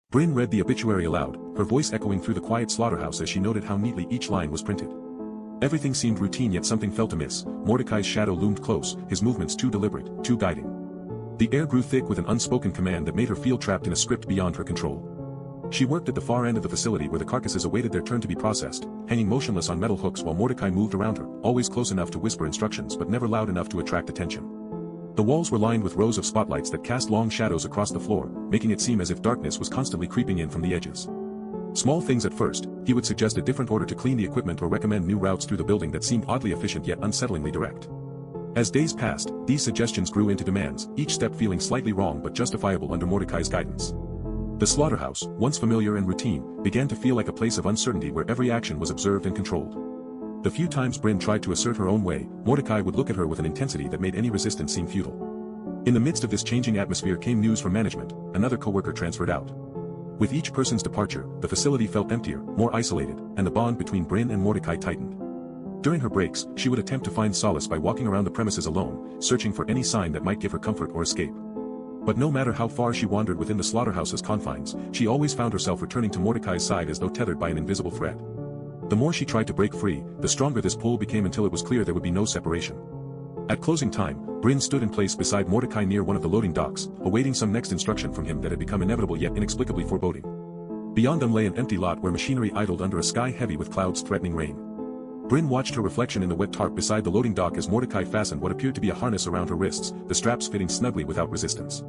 Brynn read the obituary aloud, her voice echoing through the quiet slaughterhouse as she noted how neatly each line was printed. Everything seemed routine, yet something felt amiss. Mordecai's shadow loomed close, his movements too deliberate, too guiding. The air grew thick with an unspoken command that made her feel trapped in a script beyond her control. She worked at the far end of the facility where the carcasses awaited their turn to be processed, hanging motionless on metal hooks while Mordecai moved around her, always close enough to whisper instructions but never loud enough to attract attention. The walls were lined with rows of spotlights that cast long shadows across the floor, making it seem as if darkness was constantly creeping in from the edges. Small things at first, he would suggest a different order to clean the equipment or recommend new routes through the building that seemed oddly efficient yet unsettlingly direct. As days passed, these suggestions grew into demands, each step feeling slightly wrong but justifiable under Mordecai's guidance. The slaughterhouse, once familiar and routine, began to feel like a place of uncertainty where every action was observed and controlled. The few times Brynn tried to assert her own way, Mordecai would look at her with an intensity that made any resistance seem futile. In the midst of this changing atmosphere came news from management: another coworker transferred out. With each person's departure, the facility felt emptier, more isolated, and the bond between Brynn and Mordecai tightened. During her breaks, she would attempt to find solace by walking around the premises alone, searching for any sign that might give her comfort or escape. But no matter how far she wandered within the slaughterhouse's confines, she always found herself returning to Mordecai's side as though tethered by an invisible thread. The more she tried to break free, the stronger this pull became until it was clear there would be no separation. At closing time, Brynn stood in place beside Mordecai near one of the loading docks, awaiting some next instruction from him that had become inevitable yet inexplicably foreboding. Beyond them lay an empty lot where machinery idled under a sky heavy with clouds threatening rain. Brynn watched her reflection in the wet tarp beside the loading dock as Mordecai fastened what appeared to be a harness around her wrists, the straps fitting snugly without resistance.